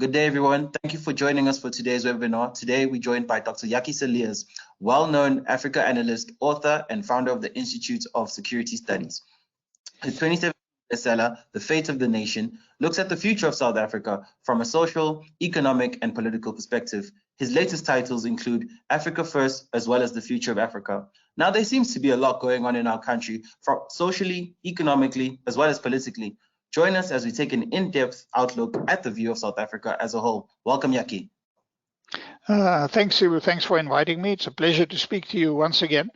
Good day, everyone. Thank you for joining us for today's webinar. Today, we're joined by Dr. Jakkie Cilliers, well-known Africa analyst, author, and founder of the Institute of Security Studies. His 27 bestseller, The Fate of the Nation, looks at the future of South Africa from a social, economic, and political perspective. His latest titles include Africa First, as well as The Future of Africa. Now, there seems to be a lot going on in our country, from socially, economically, as well as politically. Join us as we take an in-depth outlook at the view of South Africa as a whole. Welcome, Jakkie. Thanks, Sibu. Thanks for inviting me. It's a pleasure to speak to you once again.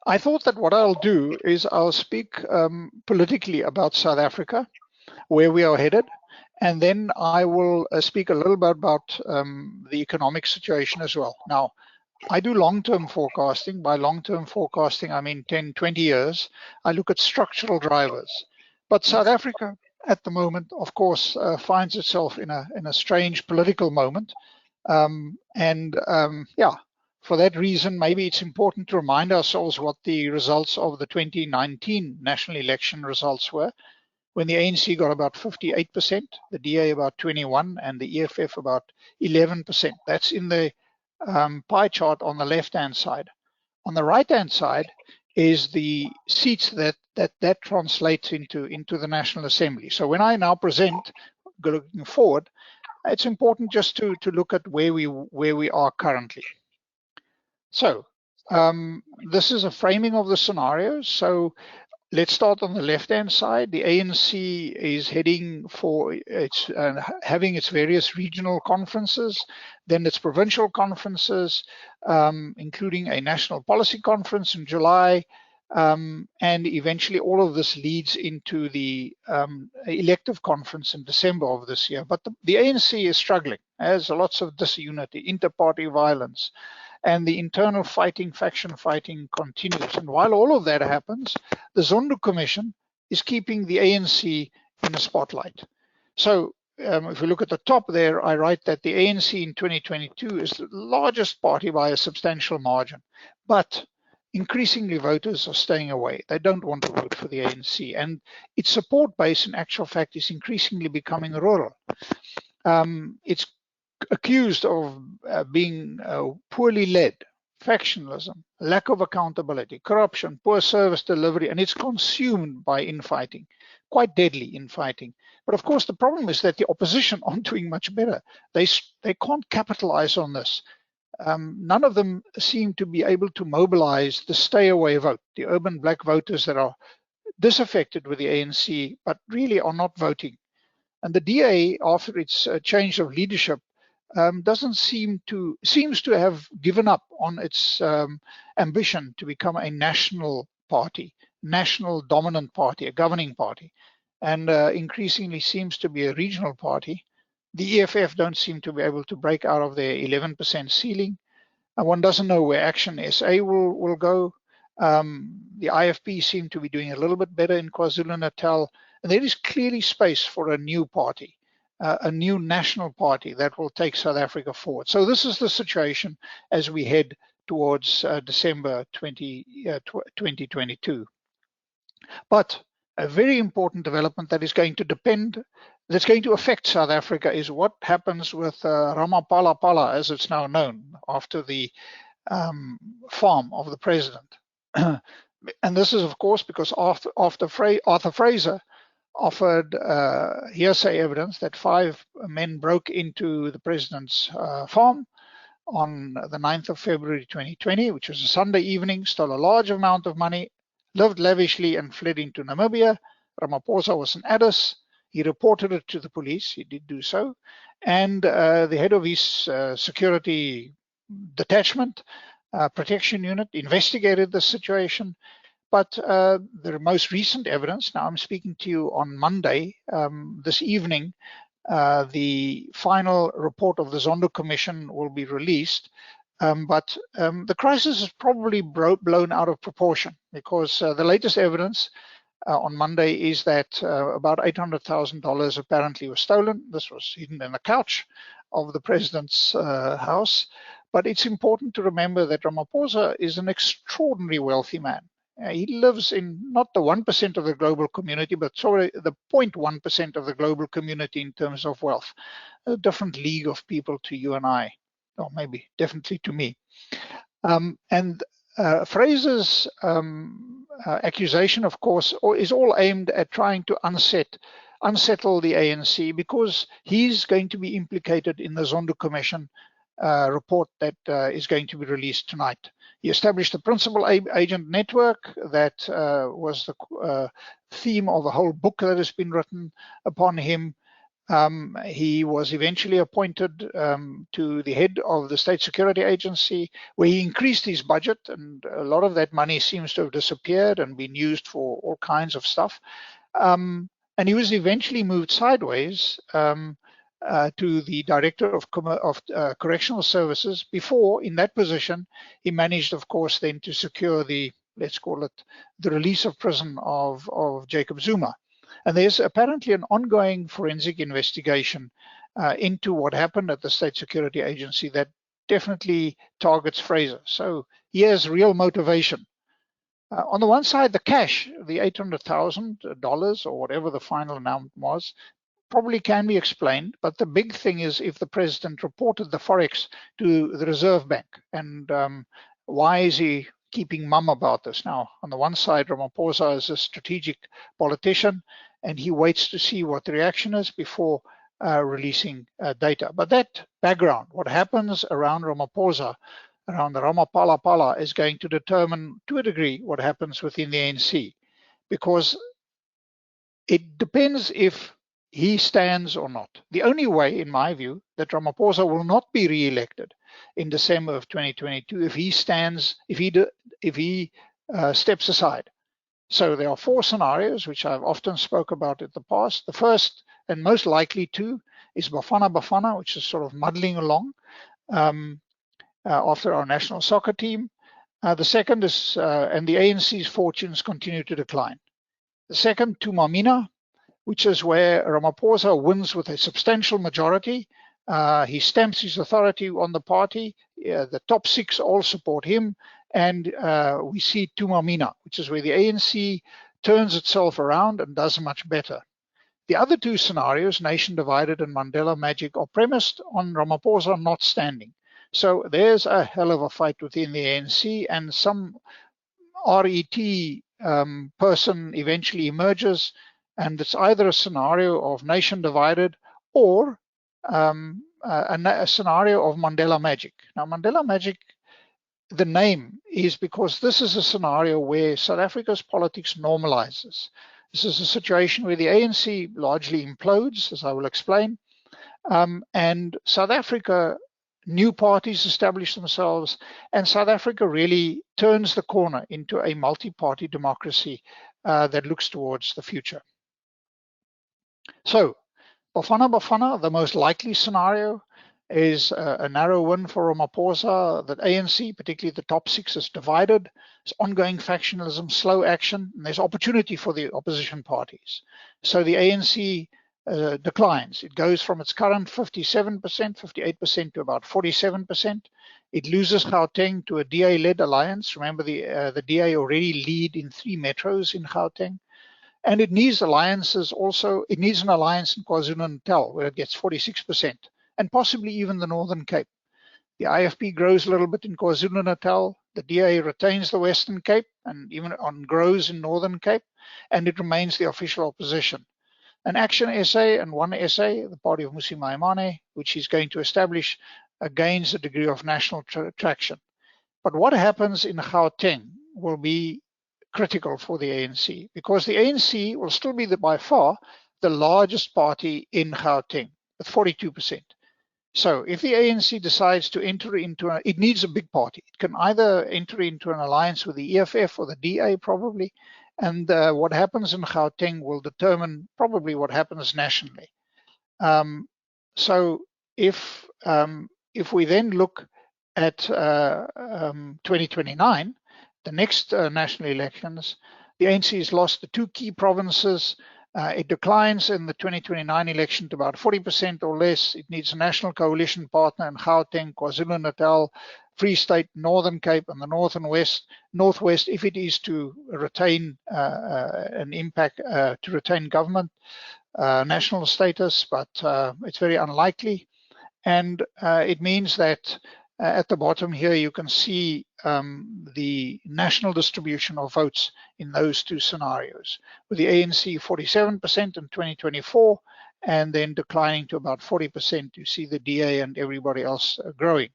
I thought that what I'll do is I'll speak politically about South Africa, where we are headed, and then I will speak a little bit about the economic situation as well. Now, I do long-term forecasting. By long-term forecasting, I mean 10, 20 years. I look at structural drivers. But South Africa, at the moment, of course, finds itself in a strange political moment. Yeah, for that reason, maybe it's important to remind ourselves what the results of the 2019 national election results were, when the ANC got about 58%, the DA about 21%, and the EFF about 11%. That's in the pie chart on the left-hand side. On the right-hand side is the seats that translates into the National Assembly. So when I now present, looking forward, it's important just to look at where we are currently. So this is a framing of the scenarios. So let's start on the left-hand side. The ANC is heading for having its various regional conferences, then its provincial conferences, including a national policy conference in July, and eventually all of this leads into the elective conference in December of this year. But the ANC is struggling, has lots of disunity, inter-party violence, and the internal fighting, faction fighting continues. And while all of that happens, the Zondo Commission is keeping the ANC in the spotlight. So if we look at the top there, I write that the ANC in 2022 is the largest party by a substantial margin, but increasingly voters are staying away. They don't want to vote for the ANC, and its support base in actual fact is increasingly becoming rural. It's accused of being poorly led, factionalism, lack of accountability, corruption, poor service delivery, and it's consumed by infighting, quite deadly infighting. But of course, the problem is that the opposition aren't doing much better. They can't capitalize on this. None of them seem to be able to mobilize the stay away vote, the urban black voters that are disaffected with the ANC, but really are not voting. And the DA, after its change of leadership, seems to have given up on its ambition to become a national party, national dominant party, a governing party, and increasingly seems to be a regional party. The EFF don't seem to be able to break out of their 11% ceiling. And one doesn't know where Action SA will go. The IFP seem to be doing a little bit better in KwaZulu-Natal. And there is clearly space for a new party, a new national party that will take South Africa forward. So this is the situation as we head towards December 2022. But a very important development that is going to affect South Africa is what happens with Ramapalapala, as it's now known, after the farm of the president. And this is, of course, because Arthur Fraser offered hearsay evidence that 5 men broke into the president's farm on the 9th of February 2020, which was a Sunday evening, stole a large amount of money, lived lavishly, and fled into Namibia. Ramaphosa was an Addis. He reported it to the police. He did do so. And the head of his security detachment, protection unit, investigated the situation. But the most recent evidence, now I'm speaking to you on Monday, this evening, the final report of the Zondo Commission will be released. But the crisis is probably blown out of proportion, because the latest evidence on Monday is that about $800,000 apparently was stolen. This was hidden in the couch of the president's house. But it's important to remember that Ramaphosa is an extraordinarily wealthy man. He lives in not the 1% of the global community, but sorry, the 0.1% of the global community in terms of wealth. A different league of people to you and I, or maybe definitely to me. And Fraser's accusation, of course, is all aimed at trying to unsettle the ANC, because he's going to be implicated in the Zondo Commission report that is going to be released tonight. He established the principal agent network that was the theme of a whole book that has been written upon him. He was eventually appointed to the head of the State Security Agency, where he increased his budget, and a lot of that money seems to have disappeared and been used for all kinds of stuff. And he was eventually moved sideways to the Director of Correctional Services. Before, in that position, he managed, of course, then to secure the, let's call it, the release of prison of Jacob Zuma. And there's apparently an ongoing forensic investigation into what happened at the State Security Agency that definitely targets Fraser. So he has real motivation. On the one side, the cash, the $800,000 or whatever the final amount was, probably can be explained, but the big thing is if the president reported the Forex to the Reserve Bank, and why is he keeping mum about this? Now, on the one side, Ramaphosa is a strategic politician, and he waits to see what the reaction is before releasing data. But that background, what happens around Ramaphosa, around the Ramapalapala, is going to determine, to a degree, what happens within the ANC, because it depends if he stands or not. The only way, in my view, that Ramaphosa will not be re-elected in December of 2022 if he stands, if he steps aside. So there are four scenarios which I've often spoke about in the past. The first and most likely two is Bafana, which is sort of muddling along after our national soccer team. The second is, and the ANC's fortunes continue to decline. The second, Tumamina, which is where Ramaphosa wins with a substantial majority. He stamps his authority on the party. The top six all support him. And we see Tumamina, which is where the ANC turns itself around and does much better. The other two scenarios, Nation Divided and Mandela Magic, are premised on Ramaphosa not standing. So there's a hell of a fight within the ANC, and some RET person eventually emerges, and it's either a scenario of Nation Divided or a scenario of Mandela Magic. Now, Mandela Magic, the name is because this is a scenario where South Africa's politics normalizes. This is a situation where the ANC largely implodes, as I will explain, and South Africa, new parties establish themselves, and South Africa really turns the corner into a multi-party democracy that looks towards the future. So, Bafana, the most likely scenario is a narrow win for Ramaphosa. That ANC, particularly the top six, is divided. There's ongoing factionalism, slow action, and there's opportunity for the opposition parties. So the ANC declines. It goes from its current 57%, 58% to about 47%. It loses Gauteng to a DA-led alliance. Remember, the DA already lead in 3 metros in Gauteng. And it needs alliances also. It needs an alliance in KwaZulu-Natal, where it gets 46%, and possibly even the Northern Cape. The IFP grows a little bit in KwaZulu-Natal. The DA retains the Western Cape and even grows in Northern Cape, and it remains the official opposition. An Action SA and One SA, the party of Mmusi Maimane, which he's going to establish, gains a degree of national traction. But what happens in Gauteng will be critical for the ANC, because the ANC will still be by far the largest party in Gauteng with 42%. So if the ANC decides to enter into it needs a big party. It can either enter into an alliance with the EFF or the DA probably, and what happens in Gauteng will determine probably what happens nationally. So if we then look at 2029, the next national elections, the ANC has lost the 2 key provinces. It declines in the 2029 election to about 40% or less. It needs a national coalition partner in Gauteng, KwaZulu-Natal, Free State, Northern Cape, and the North and Northwest, if it is to retain an impact, to retain government national status, but it's very unlikely. And it means that at the bottom here, you can see the national distribution of votes in those two scenarios, with the ANC 47% in 2024, and then declining to about 40%. You see the DA and everybody else growing.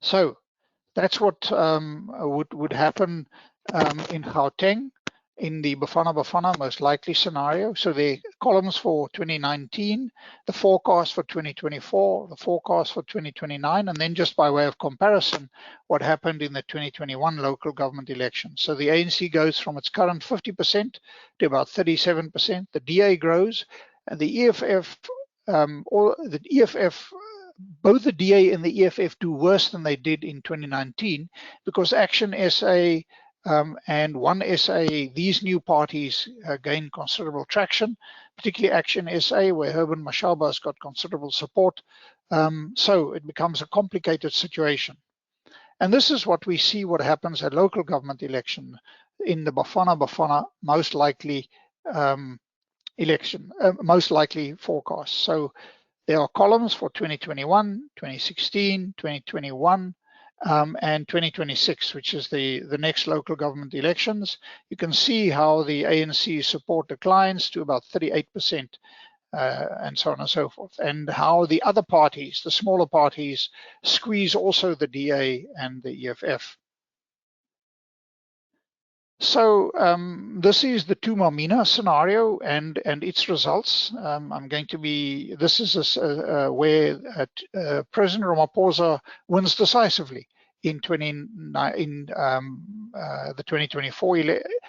So that's what would happen in Gauteng, in the Bafana most likely scenario. So the columns for 2019, the forecast for 2024, the forecast for 2029, and then just by way of comparison, what happened in the 2021 local government election. So the ANC goes from its current 50% to about 37%. The DA grows, and the EFF, both the DA and the EFF do worse than they did in 2019, because Action SA and One SA, these new parties gain considerable traction, particularly Action SA, where Herman Mashaba has got considerable support. So it becomes a complicated situation. And this is what we see what happens at local government election in the Bafana most likely most likely forecast. So there are columns for 2021, 2016, 2021, and 2026, which is the next local government elections. You can see how the ANC support declines to about 38%, and so on and so forth, and how the other parties, the smaller parties, squeeze also the DA and the EFF. So this is the Tumamina scenario and its results. This is where President Ramaphosa wins decisively in the 2024.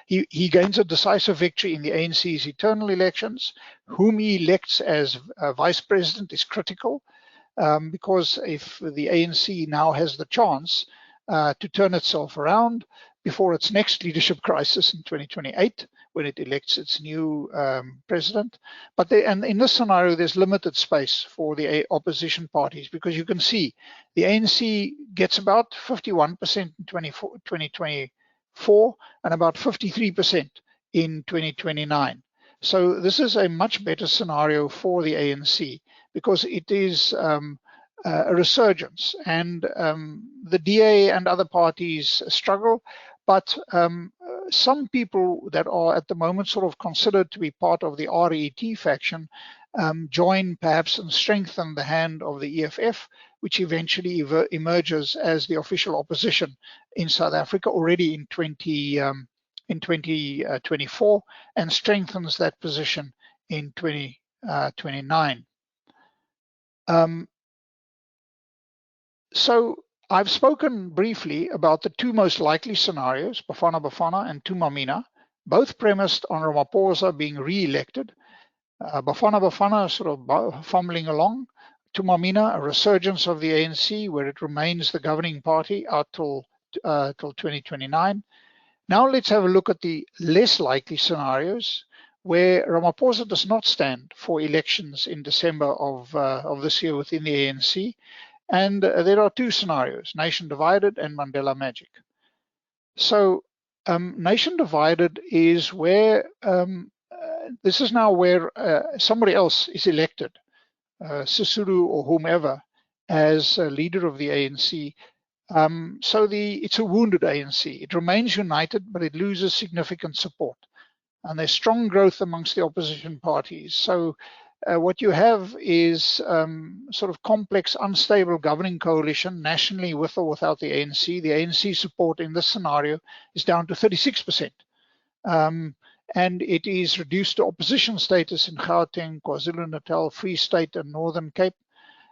He gains a decisive victory in the ANC's internal elections. Whom he elects as vice president is critical, because if the ANC now has the chance to turn itself around before its next leadership crisis in 2028, when it elects its new president. And in this scenario, there's limited space for the opposition parties, because you can see the ANC gets about 51% in 2024 and about 53% in 2029. So this is a much better scenario for the ANC, because it is a resurgence, and the DA and other parties struggle, but some people that are at the moment sort of considered to be part of the RET faction join perhaps and strengthen the hand of the EFF, which eventually emerges as the official opposition in South Africa already in 2024, and strengthens that position in 2029. So I've spoken briefly about the two most likely scenarios, Bafana and Tumamina, both premised on Ramaphosa being re-elected. Bafana sort of fumbling along. Tumamina, a resurgence of the ANC, where it remains the governing party out till 2029. Now let's have a look at the less likely scenarios, where Ramaphosa does not stand for elections in December of this year within the ANC. And there are two scenarios, Nation Divided and Mandela Magic. So Nation Divided is where, this is now where somebody else is elected, Sisulu or whomever, as leader of the ANC. So it's a wounded ANC. It remains united, but it loses significant support. And there's strong growth amongst the opposition parties. So what you have is sort of complex, unstable governing coalition nationally with or without the ANC. The ANC support in this scenario is down to 36%. And it is reduced to opposition status in Gauteng, KwaZulu-Natal, Free State, and Northern Cape.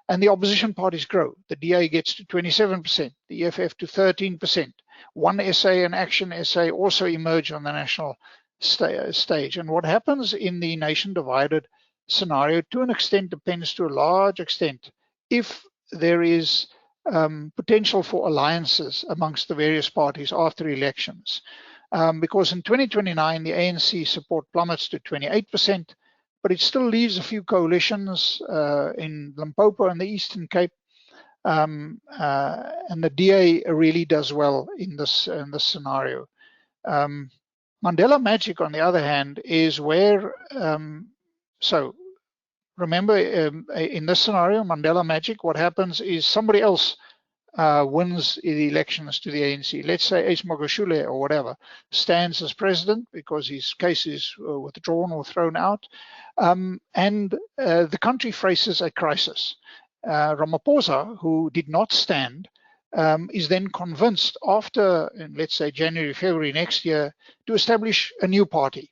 And the opposition parties grow. The DA gets to 27%, the EFF to 13%. One SA and Action SA also emerge on the national stage. And what happens in the Nation Divided scenario, to an extent, depends to a large extent if there is potential for alliances amongst the various parties after elections. Because in 2029, the ANC support plummets to 28%, but it still leaves a few coalitions in Limpopo and the Eastern Cape, And the DA really does well in this scenario. Mandela Magic, on the other hand, is where, so remember, in this scenario, Mandela Magic, what happens is somebody else wins the elections to the ANC. Let's say Ace Magashule or whatever stands as president because his case is withdrawn or thrown out, and the country faces a crisis. Ramaphosa, who did not stand, is then convinced after, let's say, January, February next year, to establish a new party.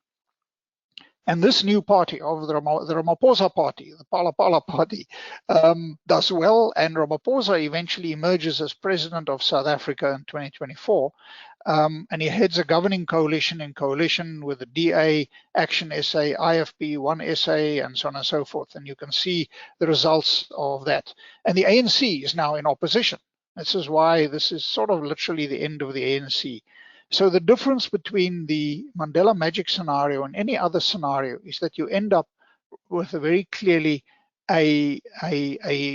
And this new party of the Ramaphosa party, the Pala Pala party, does well, and Ramaphosa eventually emerges as president of South Africa in 2024. And he heads a governing coalition in coalition with the DA, Action SA, IFP, One SA, and so on and so forth. And you can see the results of that. And the ANC is now in opposition. This is why this is sort of literally the end of the ANC. So the difference between the Mandela Magic scenario and any other scenario is that you end up with a very clearly a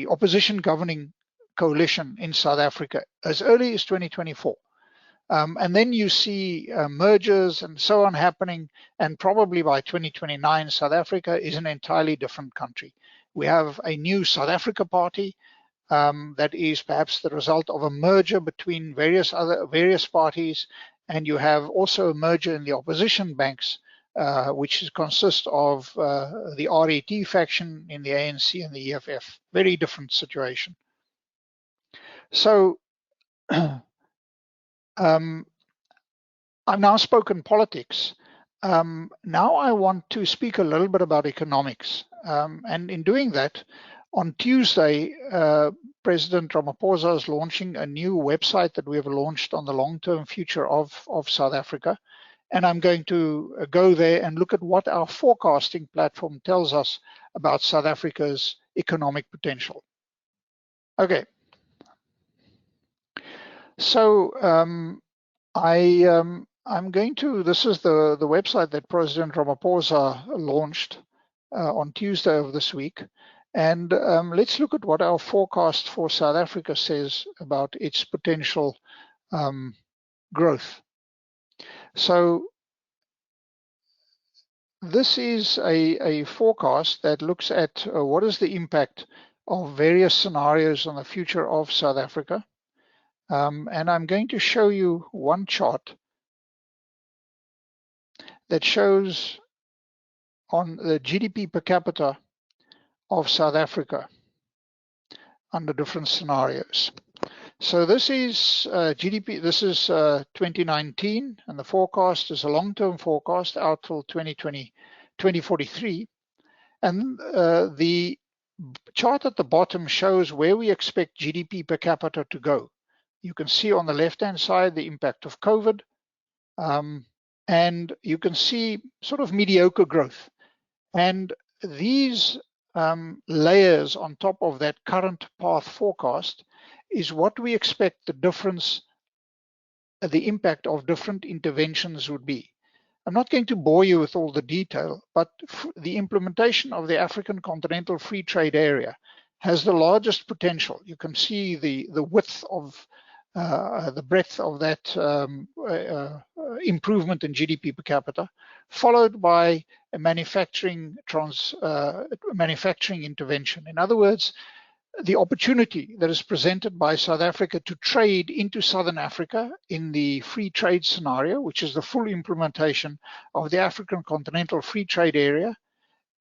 opposition governing coalition in South Africa as early as 2024. And then you see mergers and so on happening, and probably by 2029, South Africa is an entirely different country. We have a new South Africa party that is perhaps the result of a merger between various parties, and you have also a merger in the opposition banks, which consists of the RET faction in the ANC and the EFF. Very different situation. So I've now spoken politics. Now I want to speak a little bit about economics. And in doing that, on Tuesday, President Ramaphosa is launching a new website that we have launched on the long-term future of South Africa. And I'm going to go there and look at what our forecasting platform tells us about South Africa's economic potential. Okay. So I'm going to, this is the website that President Ramaphosa launched on Tuesday of this week. And let's look at what our forecast for South Africa says about its potential growth. So this is a forecast that looks at what is the impact of various scenarios on the future of South Africa. And I'm going to show you one chart that shows on the GDP per capita of South Africa under different scenarios. So this is GDP, this is 2019, and the forecast is a long-term forecast out till 2043. And the chart at the bottom shows where we expect GDP per capita to go. You can see on the left-hand side the impact of COVID, and you can see sort of mediocre growth. And these layers on top of that current path forecast is what we expect the difference, the impact of different interventions would be. I'm not going to bore you with all the detail, but the implementation of the African Continental Free Trade Area has the largest potential. You can see the width of the breadth of that improvement in GDP per capita, followed by a manufacturing intervention. In other words, the opportunity that is presented by South Africa to trade into Southern Africa in the free trade scenario, which is the full implementation of the African Continental Free Trade Area,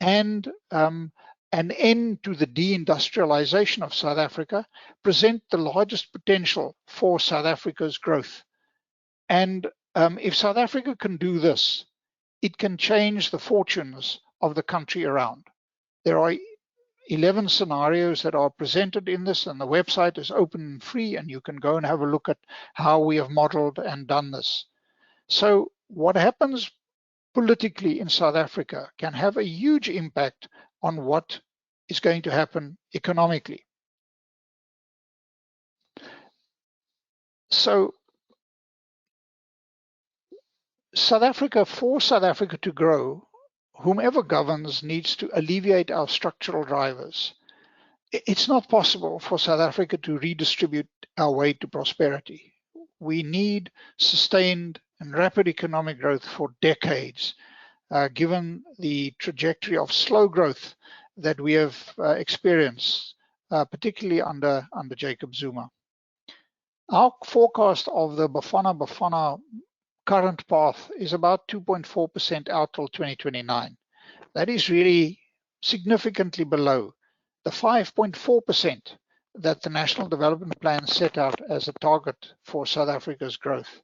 and an end to the deindustrialization of South Africa, present the largest potential for South Africa's growth. And if South Africa can do this, it can change the fortunes of the country around. There are 11 scenarios that are presented in this, and the website is open and free, and you can go and have a look at how we have modeled and done this. So what happens politically in South Africa can have a huge impact on what is going to happen economically. So for South Africa to grow, whomever governs needs to alleviate our structural drivers. it's not possible for South Africa to redistribute our way to prosperity. We need sustained and rapid economic growth for decades, given the trajectory of slow growth that we have experienced, particularly under Jacob Zuma. Our forecast of the Bafana current path is about 2.4% out till 2029. That is really significantly below the 5.4% that the National Development Plan set out as a target for South Africa's growth.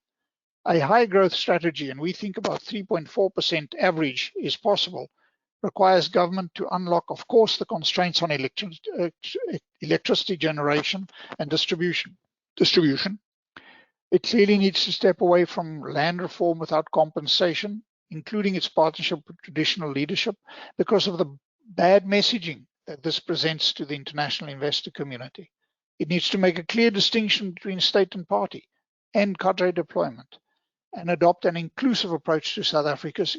A high growth strategy, and we think about 3.4% average is possible, requires government to unlock, of course, the constraints on electricity generation and distribution. It clearly needs to step away from land reform without compensation, including its partnership with traditional leadership, because of the bad messaging that this presents to the international investor community. It needs to make a clear distinction between state and party and cadre deployment, and adopt an inclusive approach to South Africa's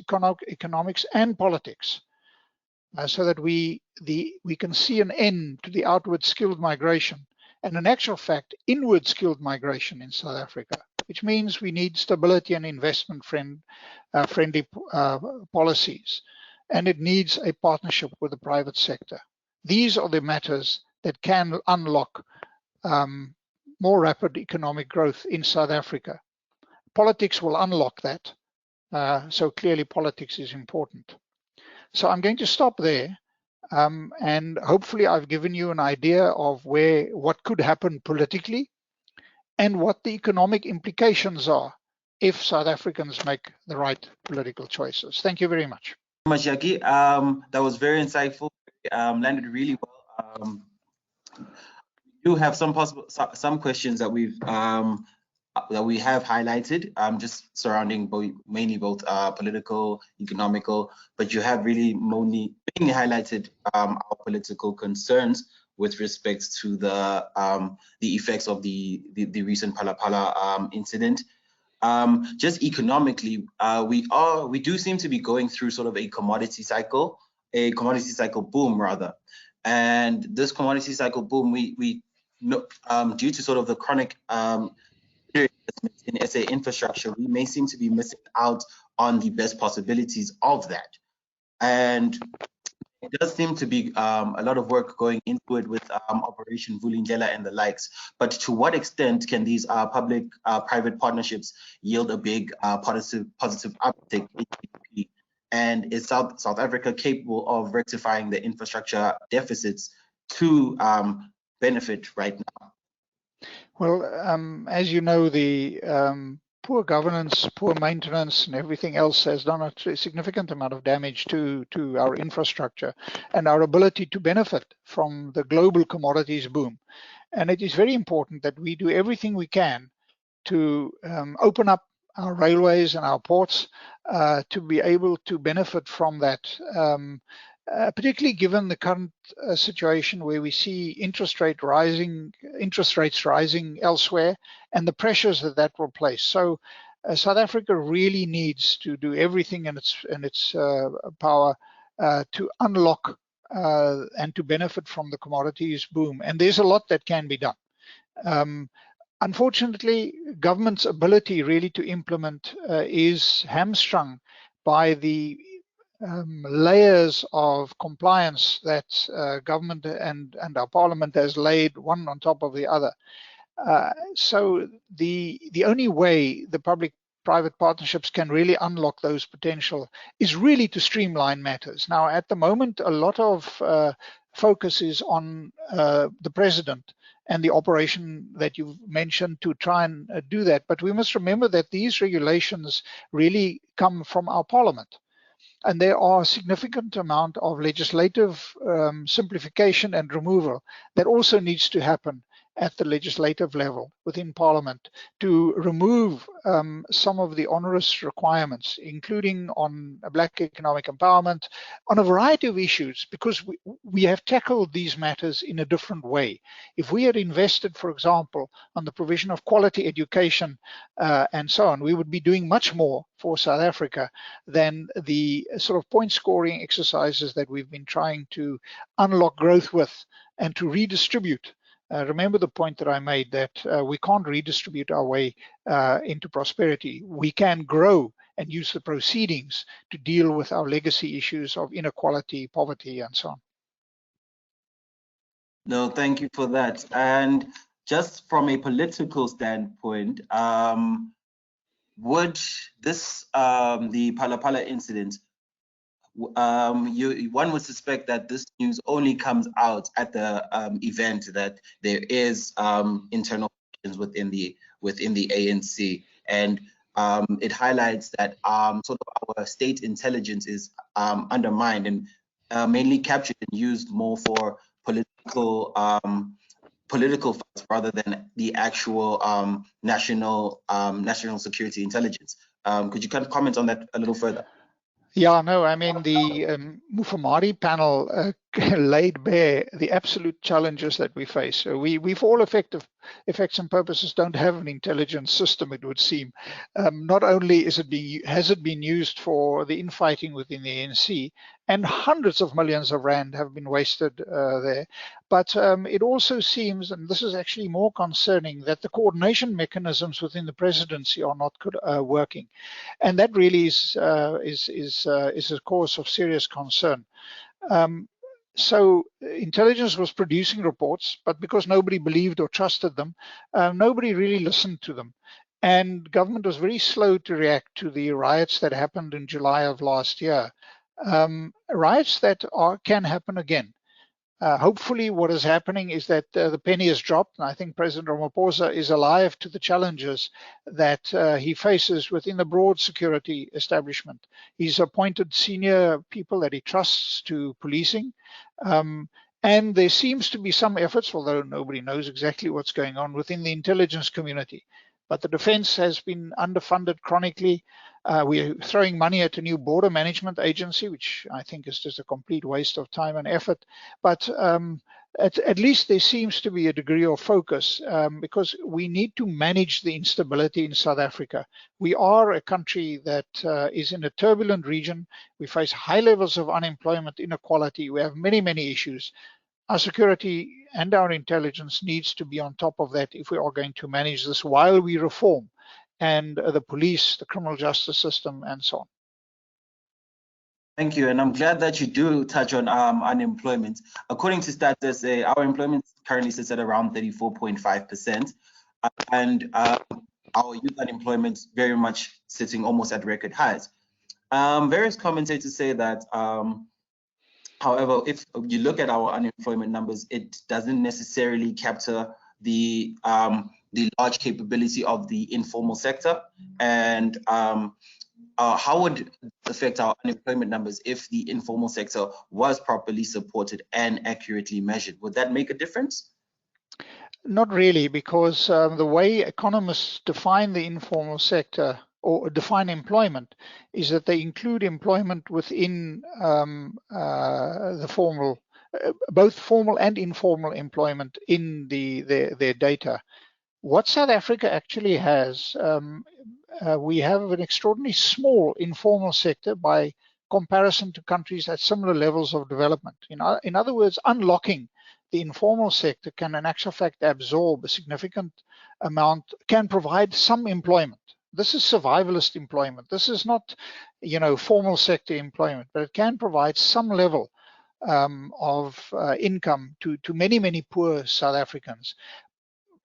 economics and politics, so that we can see an end to the outward skilled migration and, in actual fact, inward skilled migration in South Africa, which means we need stability and investment friendly policies, and it needs a partnership with the private sector. These are the matters that can unlock more rapid economic growth in South Africa. Politics will unlock that, so clearly politics is important. So I'm going to stop there, and hopefully I've given you an idea of what could happen politically and what the economic implications are if South Africans make the right political choices. Thank you very much. Thank you very much, Jakkie. That was very insightful, landed really well. We do have some questions that we have highlighted, just surrounding mainly both political, economical, but you have really mainly highlighted our political concerns with respect to the effects of the recent Phala incident. Just economically, we do seem to be going through sort of a commodity cycle boom rather, and this commodity cycle boom, we due to sort of the chronic in SA infrastructure, we may seem to be missing out on the best possibilities of that. And it does seem to be a lot of work going into it with Operation Vulindlela and the likes. But to what extent can these public-private partnerships yield a big positive uptick in GDP? And is South Africa capable of rectifying the infrastructure deficits to benefit right now? Well, as you know, the poor governance, poor maintenance, and everything else has done a significant amount of damage to our infrastructure and our ability to benefit from the global commodities boom. And it is very important that we do everything we can to open up our railways and our ports to be able to benefit from that, particularly given the current situation where we see interest rates rising elsewhere, and the pressures that will place. So South Africa really needs to do everything in its power to unlock and to benefit from the commodities boom. And there's a lot that can be done. Unfortunately, government's ability really to implement is hamstrung by the layers of compliance that government and our parliament has laid one on top of the other. So the only way the public-private partnerships can really unlock those potential is really to streamline matters. Now, at the moment, a lot of focus is on the president and the operation that you've mentioned to try and do that. But we must remember that these regulations really come from our parliament. And there are a significant amount of legislative simplification and removal that also needs to happen at the legislative level within Parliament to remove some of the onerous requirements, including on Black economic empowerment, on a variety of issues, because we have tackled these matters in a different way. If we had invested, for example, on the provision of quality education and so on, we would be doing much more for South Africa than the sort of point scoring exercises that we've been trying to unlock growth with and to redistribute. Remember the point that I made, that we can't redistribute our way into prosperity. We can grow and use the proceedings to deal with our legacy issues of inequality, poverty, and so on. No, thank you for that. And just from a political standpoint, would this, the Phala incident, one would suspect that this news only comes out at the event that there is internal tensions within the ANC, and it highlights that sort of our state intelligence is undermined and mainly captured and used more for political fights rather than the actual national security intelligence. Could you kind of comment on that a little further? Yeah, no, I mean, the Mufamadi panel laid bare the absolute challenges that we face. So we for all effects and purposes, don't have an intelligence system, it would seem. Not only has it been used for the infighting within the ANC, and hundreds of millions of rand have been wasted there, but it also seems, and this is actually more concerning, that the coordination mechanisms within the presidency are not working, and that really is a cause of serious concern. So intelligence was producing reports, but because nobody believed or trusted them, nobody really listened to them. And government was very slow to react to the riots that happened in July of last year. Riots that can happen again. Hopefully what is happening is that the penny has dropped, and I think President Ramaphosa is alive to the challenges that he faces within the broad security establishment. He's appointed senior people that he trusts to policing, and there seems to be some efforts, although nobody knows exactly what's going on within the intelligence community. But the defense has been underfunded chronically. We're throwing money at a new border management agency, which I think is just a complete waste of time and effort. But at least there seems to be a degree of focus because we need to manage the instability in South Africa. We are a country that is in a turbulent region. We face high levels of unemployment, inequality. We have many, many issues. Our security and our intelligence needs to be on top of that if we are going to manage this while we reform and the police, the criminal justice system, and so on. Thank you, and I'm glad that you do touch on unemployment. According to Stats SA, our employment currently sits at around 34.5%, and our youth unemployment very much sitting almost at record highs. Various commentators say that, however, if you look at our unemployment numbers, it doesn't necessarily capture the large capability of the informal sector, and how would it affect our unemployment numbers if the informal sector was properly supported and accurately measured? Would that make a difference? Not really, because the way economists define the informal sector or define employment is that they include employment within the formal, both formal and informal employment in their data. What South Africa actually has, we have an extraordinarily small informal sector by comparison to countries at similar levels of development. In other words, unlocking the informal sector can in actual fact absorb a significant amount, can provide some employment. This is survivalist employment. This is not, formal sector employment, but it can provide some level of income to many, many poor South Africans.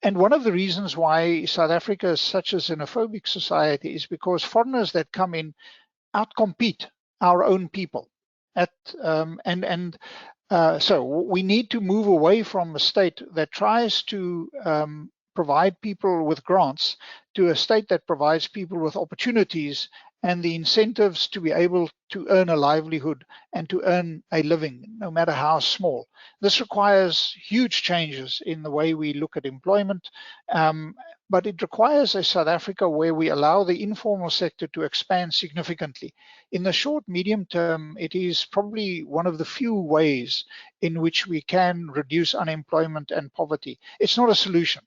And one of the reasons why South Africa is such a xenophobic society is because foreigners that come in outcompete our own people. So we need to move away from a state that tries to provide people with grants to a state that provides people with opportunities and the incentives to be able to earn a livelihood and to earn a living, no matter how small. This requires huge changes in the way we look at employment, but it requires a South Africa where we allow the informal sector to expand significantly. In the short, medium term, it is probably one of the few ways in which we can reduce unemployment and poverty. It's not a solution.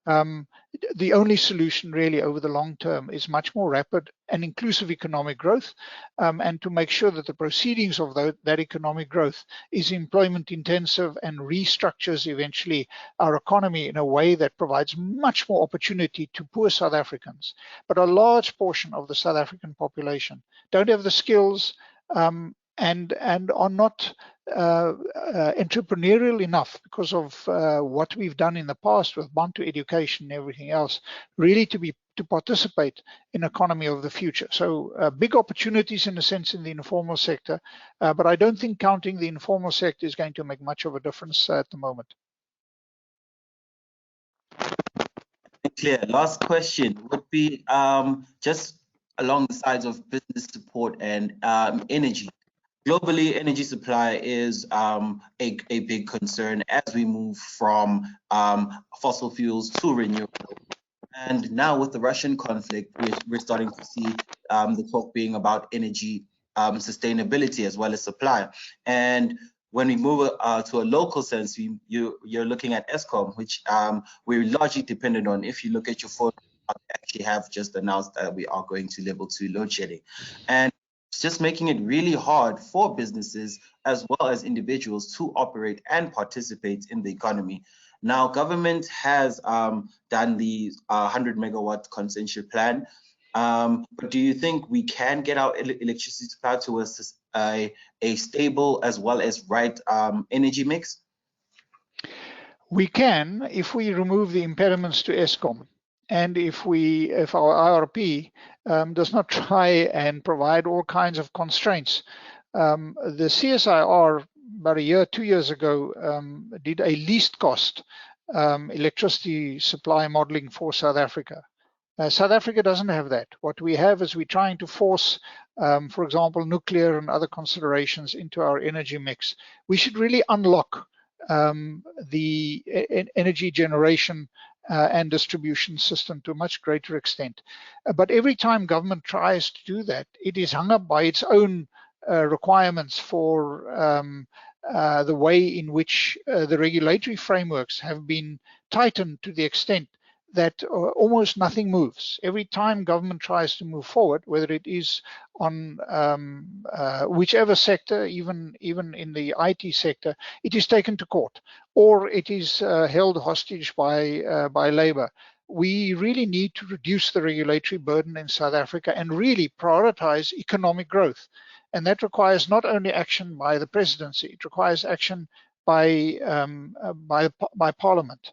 Um, the only solution really over the long term is much more rapid and inclusive economic growth, and to make sure that the proceedings of that economic growth is employment intensive and restructures eventually our economy in a way that provides much more opportunity to poor South Africans. But a large portion of the South African population don't have the skills, and are not entrepreneurial enough because of what we've done in the past with Bantu education and everything else, really to participate in economy of the future. So big opportunities in a sense in the informal sector, but I don't think counting the informal sector is going to make much of a difference at the moment. Clear. Last question would be just along the sides of business support and energy. Globally, energy supply is a big concern as we move from fossil fuels to renewable. And now with the Russian conflict, we're starting to see the talk being about energy sustainability as well as supply. And when we move to a local sense, you're looking at Eskom, which we're largely dependent on. If you look at your phone, actually have just announced that we are going to level 2 load shedding. And it's just making it really hard for businesses as well as individuals to operate and participate in the economy. Now, government has done the 100 megawatt consensus plan, but do you think we can get our electricity supply to a stable as well as right energy mix? We can if we remove the impediments to Eskom. And if our IRP does not try and provide all kinds of constraints. The CSIR about a year, 2 years ago, did a least cost electricity supply modeling for South Africa. South Africa doesn't have that. What we have is we're trying to force, for example, nuclear and other considerations into our energy mix. We should really unlock the energy generation and distribution system to a much greater extent. But every time government tries to do that, it is hung up by its own requirements for the way in which the regulatory frameworks have been tightened to the extent that almost nothing moves. Every time government tries to move forward, whether it is on whichever sector, even in the IT sector, it is taken to court or it is held hostage by labor. We really need to reduce the regulatory burden in South Africa and really prioritize economic growth. And that requires not only action by the presidency, it requires action by Parliament.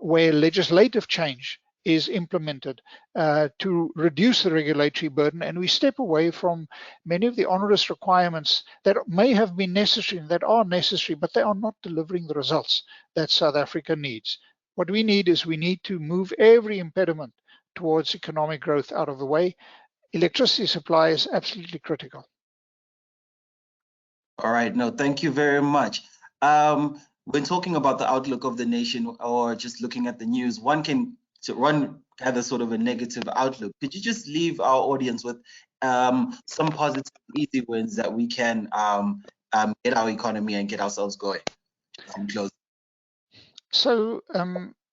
Where legislative change is implemented to reduce the regulatory burden, and we step away from many of the onerous requirements that may have been necessary and that are necessary, but they are not delivering the results that South Africa needs. What we need to move every impediment towards economic growth out of the way. Electricity supply is absolutely critical. All right, no, thank you very much. When talking about the outlook of the nation or just looking at the news, one had a sort of a negative outlook. Could you just leave our audience with some positive, easy wins that we can get our economy and get ourselves going? Close. So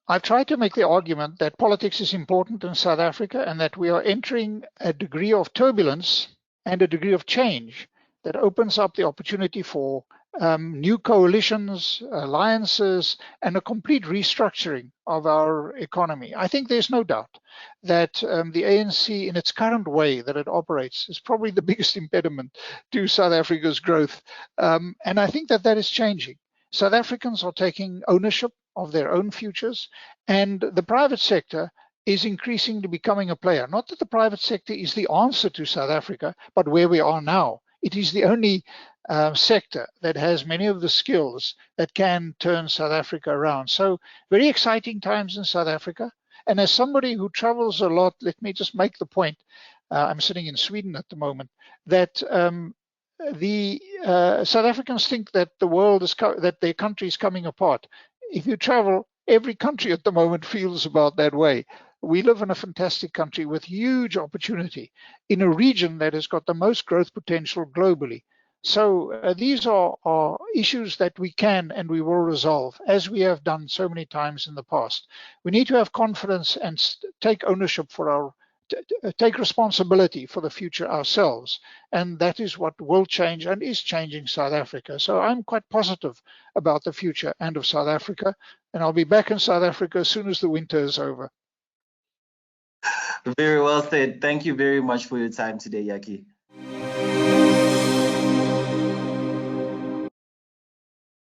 I've tried to make the argument that politics is important in South Africa and that we are entering a degree of turbulence and a degree of change that opens up the opportunity for new coalitions, alliances, and a complete restructuring of our economy. I think there's no doubt that the ANC in its current way that it operates is probably the biggest impediment to South Africa's growth. And I think that is changing. South Africans are taking ownership of their own futures, and the private sector is increasingly becoming a player. Not that the private sector is the answer to South Africa, but where we are now. It is the only sector that has many of the skills that can turn South Africa around. So very exciting times in South Africa. And as somebody who travels a lot, let me just make the point. I'm sitting in Sweden at the moment, that the South Africans think that the world is that their country is coming apart. If you travel, every country at the moment feels about that way. We live in a fantastic country with huge opportunity in a region that has got the most growth potential globally. So these are issues that we can and we will resolve, as we have done so many times in the past. We need to have confidence and take ownership for our take responsibility for the future ourselves. And that is what will change and is changing South Africa. So I'm quite positive about the future and of South Africa. And I'll be back in South Africa as soon as the winter is over. Very well said. Thank you very much for your time today, Jakkie.